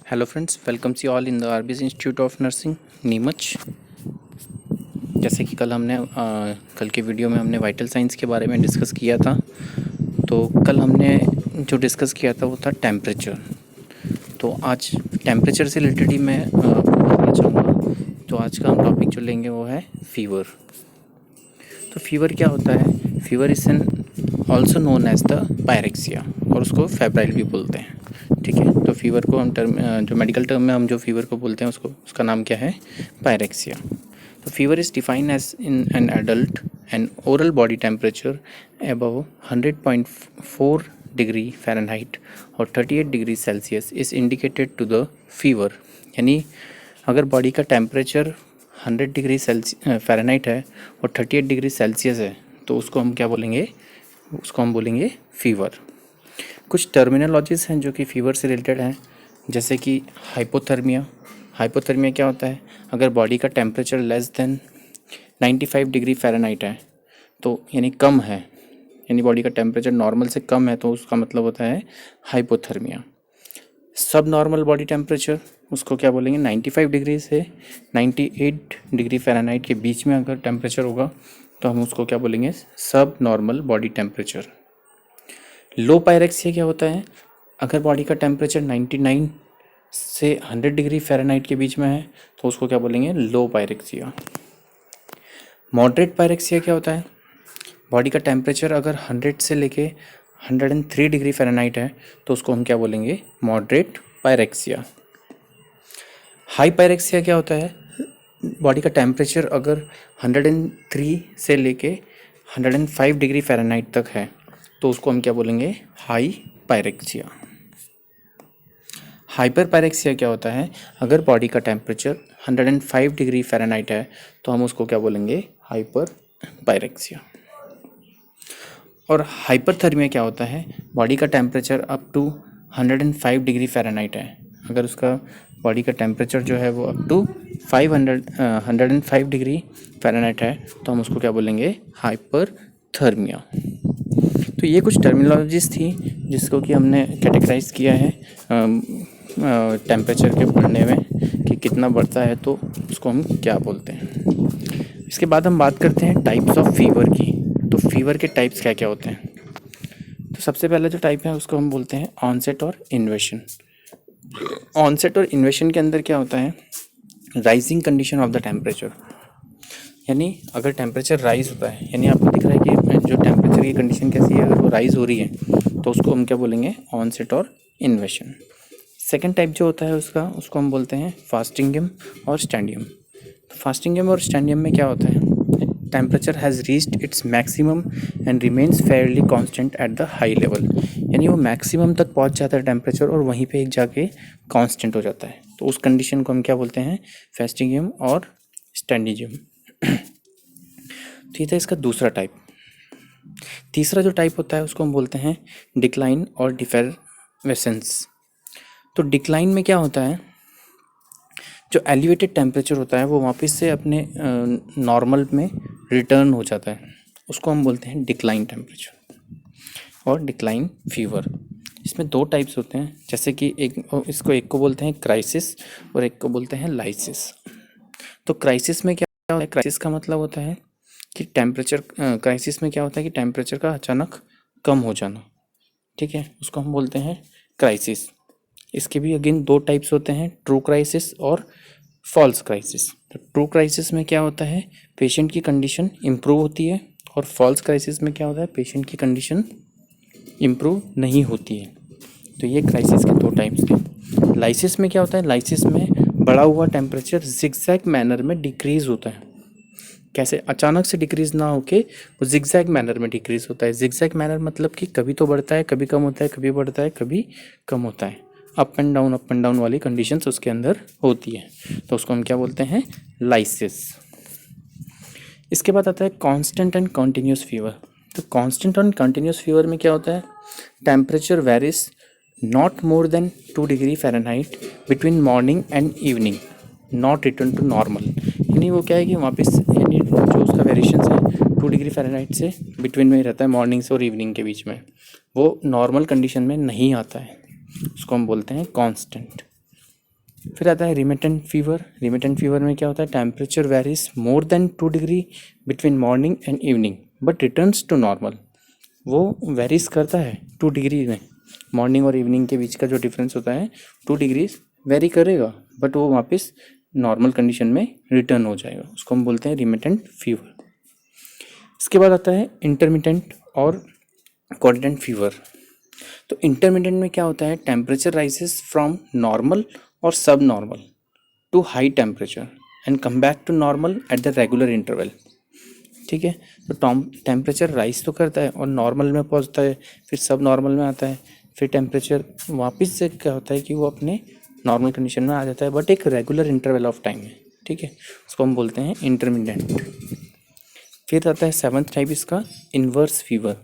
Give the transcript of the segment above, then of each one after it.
Hello friends, welcomes you all in the RBS institute of nursing Neemuch. जैसे कि कल के वीडियो में हमने वाइटल साइंस के बारे में डिस्कस किया था। तो कल हमने जो डिस्कस किया था वो था टेम्परेचर। तो आज टेम्परेचर से रिलेटेड ही मैं बताना चाहूँगा। तो आज का हम टॉपिक जो लेंगे वो है फीवर। तो फीवर क्या होता है? Fever is an also known as the pyrexia, और उसको फेब्राइल भी बोलते हैं। ठीक है, तो फीवर को हम जो मेडिकल टर्म में हम जो फीवर को बोलते हैं उसका नाम क्या है? पायरेक्सिया। तो fever is defined as in an adult and oral body temperature above 100.4 degree Fahrenheit और 38 degree Celsius is indicated to the fever. यानी अगर बॉडी का टेम्परेचर 100 डिग्री फ़ारेनहाइट है और 38 डिग्री सेल्सियस है तो उसको हम क्या बोलेंगे? उसको हम बोलेंगे फीवर। कुछ टर्मिनोलॉजीज़ हैं जो कि फ़ीवर से रिलेटेड हैं, जैसे कि हाइपोथर्मिया। हाइपोथर्मिया क्या होता है? अगर बॉडी का temperature less than 95 degree Fahrenheit है तो यानी कम है, यानी बॉडी का टेम्परेचर नॉर्मल से कम है तो उसका मतलब होता है हाइपोथर्मिया। सब नॉर्मल बॉडी टेम्परेचर उसको क्या बोलेंगे? 95 डिग्री से 98 डिग्री फ़ारेनहाइट के बीच में अगर टेम्परेचर होगा तो हम उसको क्या बोलेंगे? सब नॉर्मल बॉडी टेम्परेचर। लो पायरेक्सिया क्या होता है? अगर बॉडी का टेम्परेचर 99 से 100 डिग्री फ़ारेनहाइट के बीच में है तो उसको क्या बोलेंगे? लो पायरेक्सिया। मॉडरेट पायरेक्सिया क्या होता है? बॉडी का टेम्परेचर अगर 100 से लेके 103 डिग्री फ़ारेनहाइट है तो उसको हम क्या बोलेंगे? Moderate pyrexia. हाई पायरेक्सिया क्या होता है? बॉडी का टेम्परेचर अगर 103 से लेके 105 डिग्री फ़ारेनहाइट तक है तो उसको हम क्या बोलेंगे? High pyrexia. हाइपर पायरेक्सिया क्या होता है? अगर बॉडी का टेम्परेचर 105 डिग्री फ़ारेनहाइट है तो हम उसको क्या बोलेंगे? Hyper pyrexia. और हाइपरथर्मिया क्या होता है? बॉडी का temperature up to 105 degree Fahrenheit है, अगर उसका बॉडी का टेम्परेचर जो है वो अप टू 105 डिग्री फ़ारेनहाइट है तो हम उसको क्या बोलेंगे? हाइपरथर्मिया। तो ये कुछ टर्मिनोलॉजीज़ थी जिसको कि हमने कैटेगराइज किया है टेम्परेचर के बढ़ने में कि कितना बढ़ता है तो उसको हम क्या बोलते हैं। इसके बाद हम बात करते हैं टाइप्स ऑफ फीवर की। तो फीवर के टाइप्स क्या क्या होते हैं? तो सबसे पहला जो टाइप है उसको हम बोलते हैं ऑनसेट और इन्वेशन। ऑनसेट और इन्वेशन के अंदर क्या होता है? Rising condition of the temperature. यानी अगर टेम्परेचर राइज़ होता है, यानी आपको दिख रहा है कि जो टेम्परेचर की कंडीशन कैसी है, अगर वो राइज़ हो रही है तो उसको हम क्या बोलेंगे? ऑनसेट और इन्वेशन। सेकेंड टाइप जो होता है उसको हम बोलते हैं फास्टिंगियम और स्टैंडियम। फास्टिंगियम और स्टैंडियम में क्या होता है? Temperature has reached its maximum and remains Fairlie constant at the high level. यानी वो मैक्सिमम तक पहुंच जाता है टेम्परेचर और वहीं पे एक जाके कांस्टेंट हो जाता है, तो उस कंडीशन को हम क्या बोलते हैं? फास्टिंगियम और स्टैंडियम। तो ये था इसका दूसरा टाइप। तीसरा जो टाइप होता है उसको हम बोलते हैं डिक्लाइन और डिफेरेसेंस। तो डिक्लाइन में क्या होता है? जो एलिवेटेड टेम्परेचर होता है वो वापस से अपने नॉर्मल में रिटर्न हो जाता है, उसको हम बोलते हैं डिक्लाइन टेम्परेचर और डिक्लाइन फीवर। इसमें दो टाइप्स होते हैं, जैसे कि एक को बोलते हैं क्राइसिस और एक को बोलते हैं लाइसिस। तो क्राइसिस में क्या होता है? क्राइसिस का मतलब होता है कि क्राइसिस में क्या होता है कि टेम्परेचर का अचानक कम हो जाना। ठीक है, उसको हम बोलते हैं क्राइसिस। इसके भी अगेन दो टाइप्स होते हैं, ट्रू क्राइसिस और फॉल्स क्राइसिस। तो ट्रू क्राइसिस में क्या होता है? पेशेंट की कंडीशन इम्प्रूव होती है, और फॉल्स क्राइसिस में क्या होता है? पेशेंट की कंडीशन इम्प्रूव नहीं होती है। तो ये क्राइसिस के दो टाइप्स थे। लाइसिस में क्या होता है? लाइसिस में बढ़ा हुआ टेम्परेचर जिगजैग मैनर में डिक्रीज़ होता है। कैसे? अचानक से डिक्रीज़ ना होके वो जिगजैग मैनर में डिक्रीज़ होता है। जिगजैग मैनर मतलब कि कभी तो बढ़ता है, कभी कम होता है, कभी बढ़ता है, कभी कम होता है। अप एंड डाउन वाली कंडीशंस उसके अंदर होती है, तो उसको हम क्या बोलते हैं? लाइसिस। इसके बाद आता है कांस्टेंट एंड कंटिन्यूस फीवर। तो कांस्टेंट एंड कंटिन्यूस फीवर में क्या होता है? Temperature varies not more than 2 degree Fahrenheit between morning and evening, not return to normal. यानी वो क्या है कि वापस यानी जो उसका वेरिएशन है 2 डिग्री फ़ारेनहाइट से बिटवीन में ही रहता है, मॉर्निंग से और इवनिंग के बीच में, वो नॉर्मल कंडीशन में नहीं आता है, उसको हम बोलते हैं कांस्टेंट। फिर आता है रिमिटेंट फीवर। रिमिटेंट फीवर में क्या होता है, temperature varies more than 2 degree between morning and evening but returns to normal. वो वेरीज करता है 2 डिग्री में, मॉर्निंग और इवनिंग के बीच का जो डिफरेंस होता है 2 डिग्री वेरी करेगा, बट वो वापस नॉर्मल कंडीशन में रिटर्न हो जाएगा, उसको हम बोलते हैं रिमिटेंट फीवर। इसके बाद आता है इंटरमिटेंट और कॉन्स्टेंट फीवर। तो इंटरमिटेंट में क्या होता है, टेम्परेचर राइजेस फ्रॉम नॉर्मल और सब normal to high temperature and come back to normal at the regular interval. ठीक है, तो टेम्परेचर राइज तो करता है और नॉर्मल में पहुंचता है, फिर सब नॉर्मल में आता है, फिर टेम्परेचर वापस से क्या होता है कि वो अपने नॉर्मल कंडीशन में आ जाता है, बट एक रेगुलर इंटरवल ऑफ टाइम में। ठीक है, उसको हम बोलते हैं इंटरमिटेंट। फिर आता है सेवन्थ टाइप इसका, इन्वर्स फीवर।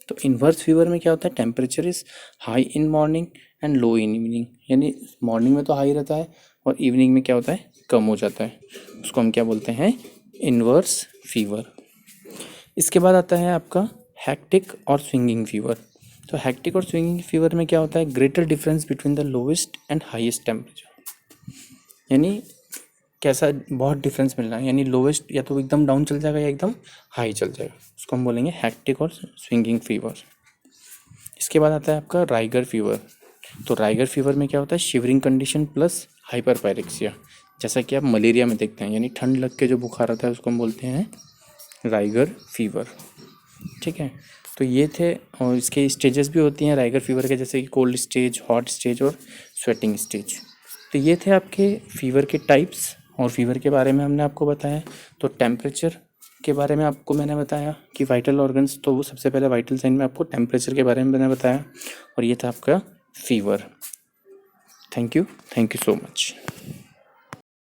तो इन्वर्स फीवर में क्या होता है, temperature is high in morning and low in evening, यानी मॉर्निंग में तो हाई रहता है और इवनिंग में क्या होता है, कम हो जाता है, उसको हम क्या बोलते हैं, इन्वर्स फीवर। इसके बाद आता है आपका हैक्टिक और स्विंगिंग फीवर। तो हैक्टिक और स्विंगिंग फीवर में क्या होता है, greater difference between the lowest and highest temperature, यानी कैसा बहुत डिफरेंस मिल रहा है, यानी लोवेस्ट या तो एकदम डाउन चल जाएगा या एकदम हाई चल जाएगा, उसको हम बोलेंगे हैक्टिक और स्विंगिंग फीवर। इसके बाद आता है आपका राइगर फीवर। तो राइगर फीवर में क्या होता है, शिवरिंग कंडीशन प्लस हाइपरपायरेक्सिया, जैसा कि आप मलेरिया में देखते हैं, यानी ठंड लग के जो बुखार आता है उसको हम बोलते हैं राइगर फीवर। ठीक है, तो ये थे, और इसके स्टेजेस भी होती हैं राइगर फीवर के, जैसे कि कोल्ड स्टेज, हॉट स्टेज और स्वेटिंग स्टेज। तो ये थे आपके फीवर के टाइप्स और फीवर के बारे में हमने आपको बताया। तो टेम्परेचर के बारे में आपको मैंने बताया कि वाइटल ऑर्गन्स, तो वो सबसे पहले वाइटल साइन में आपको टेम्परेचर के बारे में मैंने बताया, और ये था आपका fever. Thank you so much.